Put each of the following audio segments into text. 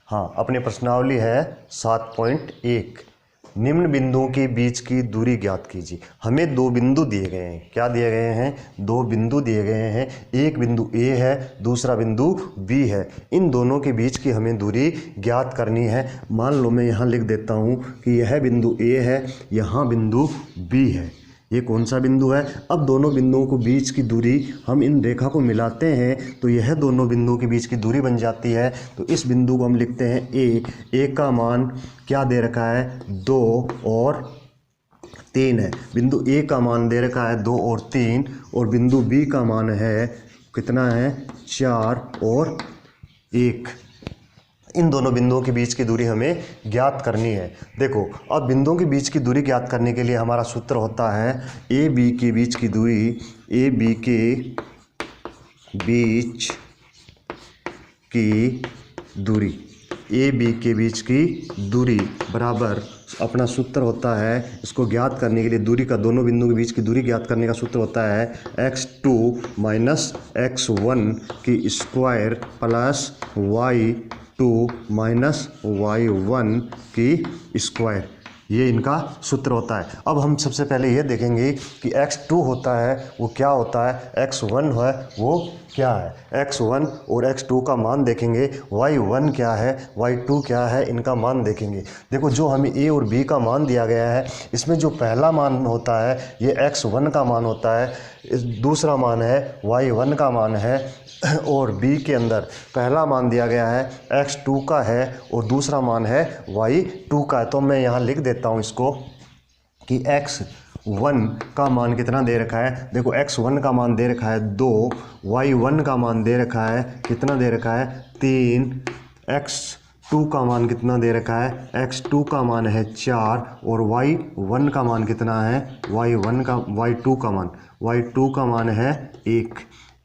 हाँ, अपनी प्रश्नावली है 7.1। निम्न बिंदुओं के बीच की दूरी ज्ञात कीजिए। हमें दो बिंदु दिए गए हैं। क्या दिए गए हैं? दो बिंदु दिए गए हैं। एक बिंदु ए है, दूसरा बिंदु बी है। इन दोनों के बीच की हमें दूरी ज्ञात करनी है। मान लो मैं यहाँ लिख देता हूँ कि यह बिंदु ए है, यहाँ बिंदु बी है। ये कौन सा बिंदु है? अब दोनों बिंदुओं को बीच की दूरी हम इन रेखा को मिलाते हैं तो यह दोनों बिंदुओं के बीच की दूरी बन जाती है। तो इस बिंदु को हम लिखते हैं ए का मान क्या दे रखा है? 2 और 3 है। बिंदु ए का मान दे रखा है 2 और 3, और बिंदु बी का मान है कितना है? 4 और 1। इन दोनों बिंदुओं के बीच की दूरी हमें ज्ञात करनी है। देखो, अब बिंदुओं के बीच की दूरी ज्ञात करने के लिए हमारा सूत्र होता है ए बी के बीच की दूरी, ए बी के बीच की दूरी, ए बी के बीच की दूरी बराबर अपना सूत्र होता है। इसको ज्ञात करने के लिए दूरी का, दोनों बिंदुओं के बीच की दूरी ज्ञात करने का सूत्र होता है x2 माइनस x1 की square plus y2 minus y1 की स्क्वायर। ये इनका सूत्र होता है। अब हम सबसे पहले ये देखेंगे कि x2 होता है वो क्या होता है, x1 है वो क्या है। x1 और x2 का मान देखेंगे, y1 क्या है, y2 क्या है, इनका मान देखेंगे। देखो, जो हमें a और b का मान दिया गया है, इसमें जो पहला मान होता है ये x1 का मान होता है, दूसरा मान है y1 का मान है, और b के अंदर पहला मान दिया गया है x2 का है और दूसरा मान है y2 का है। तो मैं यहाँ लिख देता हूँ इसको कि x1 का मान कितना दे रखा है। देखो, x1 का मान दे रखा है 2, y1 का मान दे रखा है कितना दे रखा है 3, x2 का मान कितना दे रखा है, x2 का मान है 4, और y1 का मान कितना है, y2 का मान है 1।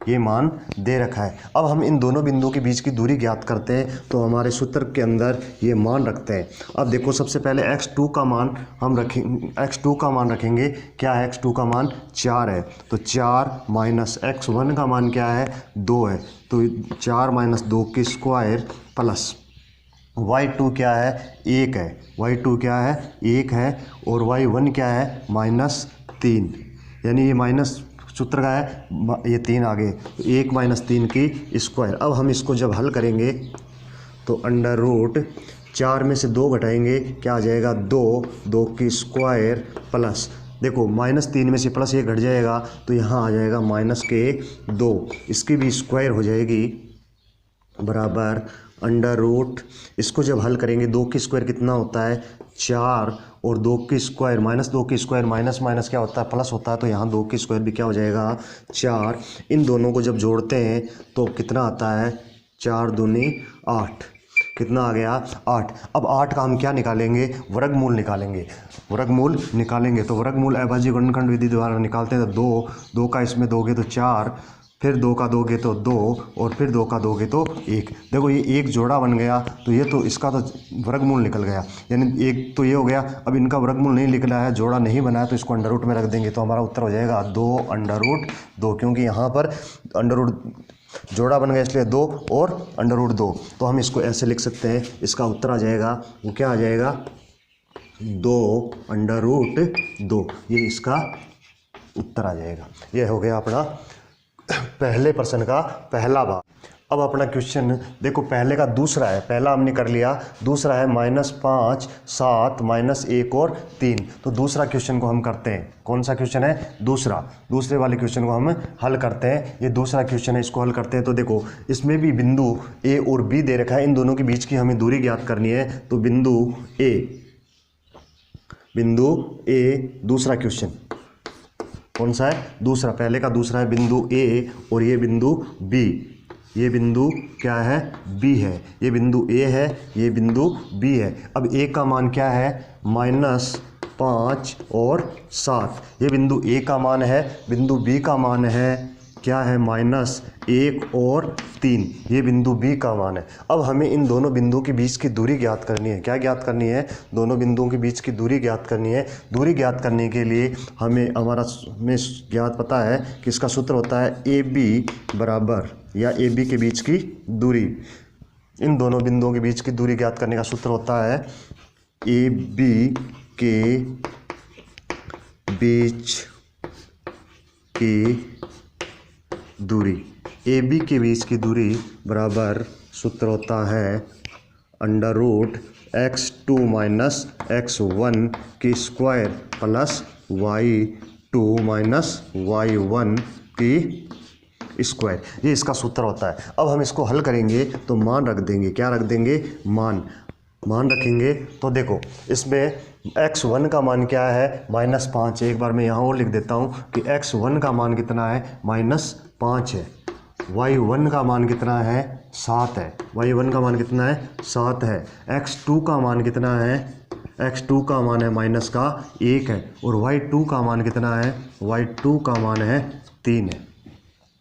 ये मान दे रखा है। अब हम इन दोनों बिंदुओं के बीच की दूरी ज्ञात करते हैं तो हमारे सूत्र के अंदर ये मान रखते हैं। अब देखो, सबसे पहले x2 का मान हम रखेंगे। क्या है? x2 का मान 4 है, तो 4 माइनस x1 का मान क्या है? 2 है, तो 4 माइनस 2 की स्क्वायर प्लस y2 क्या है? 1 है। y2 क्या है? 1 है, और y1 क्या है? -3, यानी ये माइनस सूत्र का है, ये 3 आगे, 1 माइनस 3 की स्क्वायर। अब हम इसको जब हल करेंगे तो अंडर रूट 4 में से 2 घटाएंगे, क्या आ जाएगा? 2 की स्क्वायर प्लस, देखो -3 में से प्लस 1 घट जाएगा तो यहाँ आ जाएगा -2, इसकी भी स्क्वायर हो जाएगी बराबर अंडर रूट। इसको जब हल करेंगे 2 की स्क्वायर कितना होता है? 4, और 2 की स्क्वायर -2 की स्क्वायर माइनस माइनस क्या होता है? प्लस होता है, तो यहाँ 2 की स्क्वायर भी क्या हो जाएगा? 4। इन दोनों को जब जोड़ते हैं तो कितना आता है? 4 दूनी 8, कितना आ गया? 8। अब 8 का हम क्या निकालेंगे? वर्गमूल निकालेंगे। तो वर्गमूल अभाज्य गुणनखंड विधि द्वारा निकालते हैं। तो 2 का इसमें दोगे तो 4, फिर 2 का दोगे तो 2, और फिर 2 का दोगे तो 1। देखो, ये एक जोड़ा बन गया, तो ये तो इसका तो वर्गमूल निकल गया, यानी एक तो ये हो गया। अब इनका वर्गमूल नहीं निकला है, जोड़ा नहीं बनाया, तो इसको अंडर रूट में रख देंगे तो हमारा उत्तर हो जाएगा 2 अंडर रूट 2, क्योंकि यहाँ पर अंडर रूट जोड़ा बन गया इसलिए 2 और अंडर रूट 2। तो हम इसको ऐसे लिख सकते हैं, इसका उत्तर आ जाएगा, वो क्या आ जाएगा? 2 अंडर रूट 2, ये इसका उत्तर आ जाएगा। ये हो गया अपना पहले प्रश्न का पहला भाग। अब अपना क्वेश्चन देखो, पहले का दूसरा है, पहला हमने कर लिया, दूसरा है -5, 7, -1 और 3। तो दूसरा क्वेश्चन को हम करते हैं। कौन सा क्वेश्चन है? दूसरे वाले क्वेश्चन को हम हल करते हैं। ये दूसरा क्वेश्चन है, इसको हल करते हैं। तो देखो, इसमें भी बिंदु ए और बी दे रखा है, इन दोनों के बीच की हमें दूरी ज्ञात करनी है। तो बिंदु ए दूसरा क्वेश्चन कौन सा है? दूसरा। पहले का दूसरा है बिंदु ए, और ये बिंदु बी, ये बिंदु क्या है? बी है। ये बिंदु ए है, ये बिंदु बी है। अब ए का मान क्या है? -5 और 7। ये बिंदु ए का मान है, बिंदु बी का मान है क्या है? -1 और 3। ये बिंदु बी का मान है। अब हमें इन दोनों बिंदुओं के बीच की दूरी ज्ञात करनी है। क्या ज्ञात करनी है? दोनों बिंदुओं के बीच की दूरी ज्ञात करनी है। दूरी ज्ञात करने के लिए हमें ज्ञात पता है कि इसका सूत्र होता है ए बी बराबर, या ए बी के बीच की दूरी इन दोनों बिंदुओं के बीच की दूरी ज्ञात करने का सूत्र होता है ए बी के बीच की दूरी, ए बी के बीच की दूरी बराबर सूत्र होता है under root x2 minus x1 की square plus y2 minus y1 की स्क्वायर, ये इसका सूत्र होता है। अब हम इसको हल करेंगे तो मान रख देंगे, क्या रख देंगे, मान रखेंगे। तो देखो इसमें x1 का मान क्या है, -5। एक बार मैं यहाँ और लिख देता हूँ कि x1 का मान कितना है, -5 है। y1 का मान कितना है, 7 है। y1 का मान कितना है, 7 है। x2 का मान कितना है, x2 का मान है -1 है। और y2 का मान कितना है, y2 का मान है 3 है।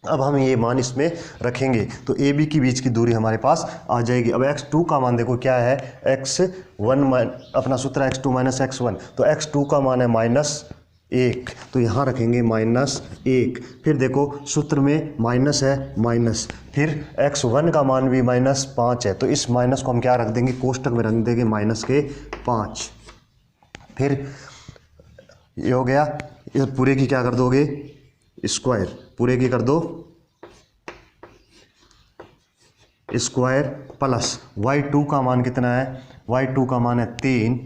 अब हम ये मान इसमें रखेंगे तो ए बी के बीच की दूरी हमारे पास आ जाएगी। अब x2 का मान देखो क्या है, x1 अपना सूत्र है x2 माइनस x1, तो x2 का मान है -1, तो यहाँ रखेंगे -1। फिर देखो सूत्र में माइनस है माइनस, फिर x1 का मान भी -5 है, तो इस माइनस को हम क्या रख देंगे, कोष्टक में रख देंगे -5। फिर ये हो गया, इस पूरे की क्या कर दोगे, स्क्वायर, पूरे की कर दो स्क्वायर प्लस y2 का मान कितना है, y2 का मान है 3,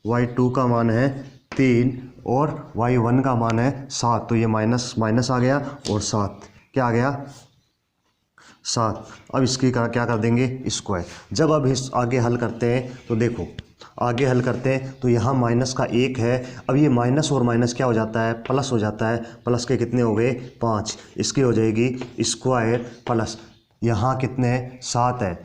y2 का मान है 3 और y1 का मान है 7, तो ये माइनस माइनस आ गया और 7 क्या आ गया, 7। अब इसकी क्या कर देंगे, स्क्वायर। जब अब इस आगे हल करते हैं तो देखो आगे हल करते हैं तो यहाँ माइनस का 1 है। अब ये माइनस और माइनस क्या हो जाता है, प्लस हो जाता है। प्लस के कितने हो गए, 5, इसकी हो जाएगी स्क्वायर प्लस यहाँ कितने 7 है,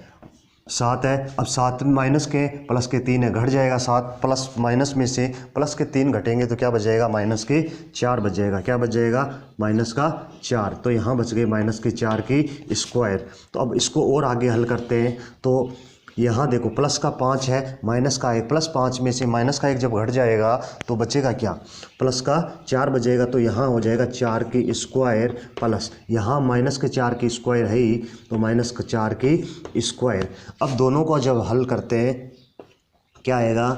7 है। अब 7 माइनस के प्लस के 3 है, घट जाएगा 7, प्लस माइनस में से प्लस के 3 घटेंगे तो क्या बच जाएगा, माइनस के 4 बच जाएगा। क्या बच जाएगा, माइनस का 4, तो यहाँ बच गए माइनस के 4 की स्क्वायर। तो अब इसको और आगे हल करते हैं तो यहाँ देखो प्लस का 5 है, माइनस का 1, प्लस 5 में से माइनस का 1 जब घट जाएगा तो बचेगा क्या, प्लस का 4 बचेगा, तो यहाँ हो जाएगा 4 की स्क्वायर प्लस यहाँ माइनस के 4 की स्क्वायर है ही, तो माइनस के 4 की स्क्वायर। अब दोनों को जब हल करते हैं क्या आएगा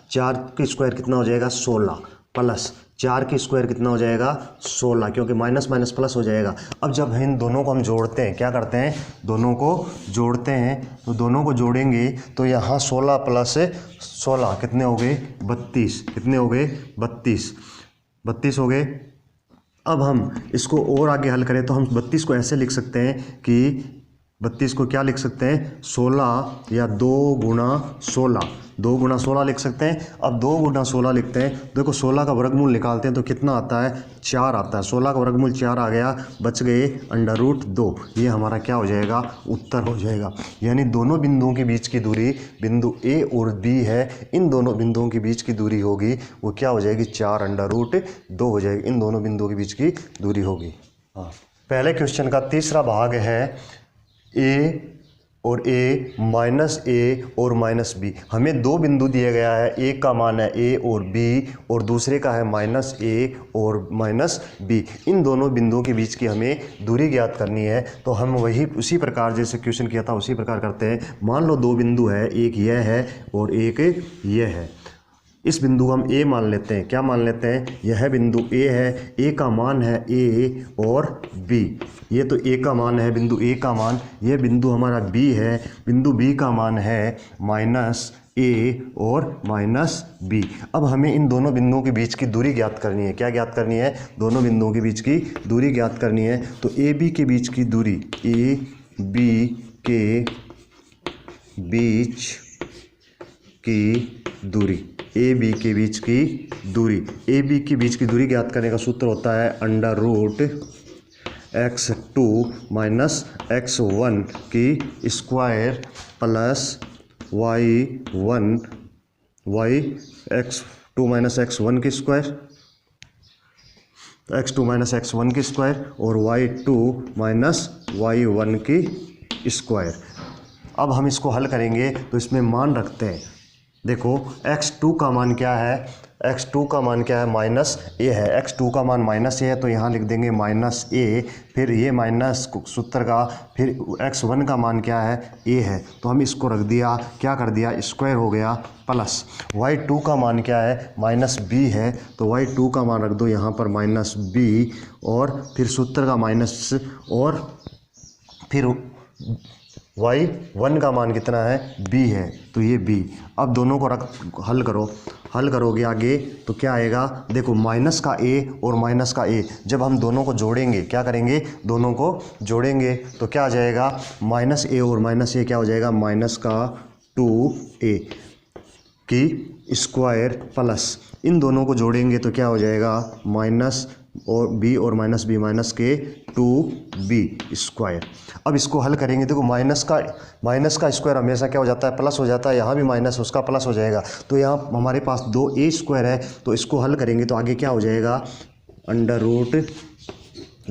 4 की स्क्वायर कितना हो जाएगा, 16 प्लस 4 की स्क्वायर कितना हो जाएगा, 16, क्योंकि माइनस माइनस प्लस हो जाएगा। अब जब इन दोनों को हम जोड़ते हैं, क्या करते हैं, दोनों को जोड़ते हैं, तो दोनों को जोड़ेंगे तो यहाँ 16 प्लस 16 कितने हो गए, 32, कितने हो गए, 32 हो गए। अब हम इसको और आगे हल करें तो हम 32 को ऐसे लिख सकते हैं कि 32 को क्या लिख सकते हैं, 16 या 2 गुणा 16 लिख सकते हैं। अब 2 गुणा 16 लिखते हैं, देखो 16 का वर्गमूल निकालते हैं तो कितना आता है, 4 आता है। 16 का वर्गमूल 4 आ गया, बच गए √2। ये हमारा क्या हो जाएगा, उत्तर हो जाएगा। यानी दोनों बिंदुओं के बीच की दूरी, बिंदु ए और बी है, इन दोनों बिंदुओं के बीच की दूरी होगी वो क्या हो जाएगी, 4√2 हो जाएगी। इन दोनों बिंदुओं के बीच की दूरी होगी। हाँ, पहले क्वेश्चन का तीसरा भाग है ए और ए, -a और -b। हमें दो बिंदु दिया गया है, एक का मान है a और b और दूसरे का है -a और -b। इन दोनों बिंदुओं के बीच की हमें दूरी ज्ञात करनी है। तो हम वही उसी प्रकार जैसे क्वेश्चन किया था उसी प्रकार करते हैं। मान लो दो बिंदु है, एक यह है और एक यह है। इस बिंदु को हम a मान लेते हैं, क्या मान लेते हैं, यह बिंदु a है, a का मान है a और b। ये तो a का मान है, बिंदु a का मान, यह बिंदु हमारा b है, बिंदु b का मान है -a और -b। अब हमें इन दोनों बिंदुओं के बीच की दूरी ज्ञात करनी है। क्या ज्ञात करनी है, दोनों बिंदुओं के बीच की दूरी ज्ञात करनी है। तो ए बी के बीच की दूरी, ए बी के बीच की दूरी, ए बी के बीच की दूरी, ए बी के बीच की दूरी ज्ञात करने का सूत्र होता है √x2 माइनस x1 की square plus y1 x2 minus x1 की स्क्वायर, x2 माइनस x1 की स्क्वायर और y2 माइनस y1 की स्क्वायर। अब हम इसको हल करेंगे तो इसमें मान रखते हैं। देखो x2 का मान क्या है, x2 का मान क्या है, माइनस ए है। x2 का मान माइनस ए है तो यहाँ लिख देंगे माइनस ए, फिर ये माइनस सूत्र का, फिर x1 का मान क्या है, ए है, तो हम इसको रख दिया, क्या कर दिया, स्क्वायर हो गया, प्लस y2 का मान क्या है, माइनस बी है, तो y2 का मान रख दो यहाँ पर माइनस बी, और फिर सूत्र का माइनस, और फिर y1 का मान कितना है, b है, तो ये b। अब दोनों को हल करो, हल करोगे आगे तो क्या आएगा, देखो माइनस का a और माइनस का a, जब हम दोनों को जोड़ेंगे, क्या करेंगे, दोनों को जोड़ेंगे तो क्या आ जाएगा, माइनस a और माइनस a क्या हो जाएगा, माइनस का 2a की स्क्वायर, प्लस इन दोनों को जोड़ेंगे तो क्या हो जाएगा, माइनस और b और माइनस b माइनस के 2b स्क्वायर। अब इसको हल करेंगे, देखो माइनस का स्क्वायर हमेशा क्या हो जाता है, प्लस हो जाता है, यहाँ भी माइनस उसका प्लस हो जाएगा, तो यहाँ हमारे पास 2a स्क्वायर है, तो इसको हल करेंगे तो आगे क्या हो जाएगा, अंडर रूट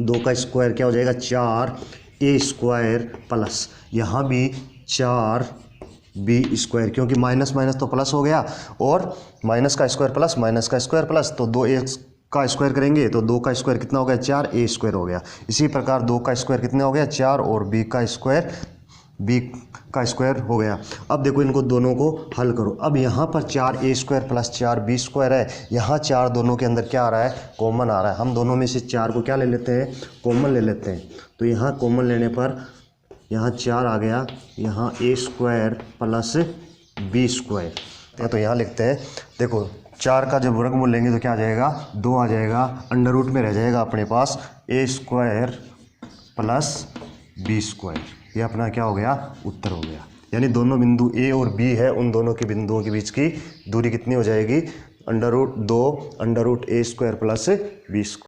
2 का स्क्वायर क्या हो जाएगा, 4a स्क्वायर, प्लस यहाँ भी 4b स्क्वायर, क्योंकि माइनस माइनस तो प्लस हो गया, और माइनस का स्क्वायर प्लस माइनस का स्क्वायर प्लस, तो 2a का स्क्वायर करेंगे तो 2 का स्क्वायर कितना हो गया, 4a स्क्वायर हो गया। इसी प्रकार 2 का स्क्वायर कितना हो गया, 4, और b का स्क्वायर हो गया। अब देखो इनको दोनों को हल करो, अब यहाँ पर 4a square plus 4b square है, यहाँ 4 दोनों के अंदर क्या आ रहा है, कॉमन आ रहा है, हम दोनों में से 4 को क्या ले लेते हैं, कॉमन ले लेते हैं, तो यहाँ कॉमन लेने पर यहाँ 4 आ गया, यहाँ a square plus b square, तो यहाँ लिखते हैं, देखो 4 का जब वर्गमूल लेंगे तो क्या आ जाएगा, 2 आ जाएगा, अंडर रूट में रह जाएगा अपने पास a square plus b square, ये अपना क्या हो गया, उत्तर हो गया। यानी दोनों बिंदु a और b है, उन दोनों के बिंदुओं के बीच की दूरी कितनी हो जाएगी, under root 2 under root a square plus b square.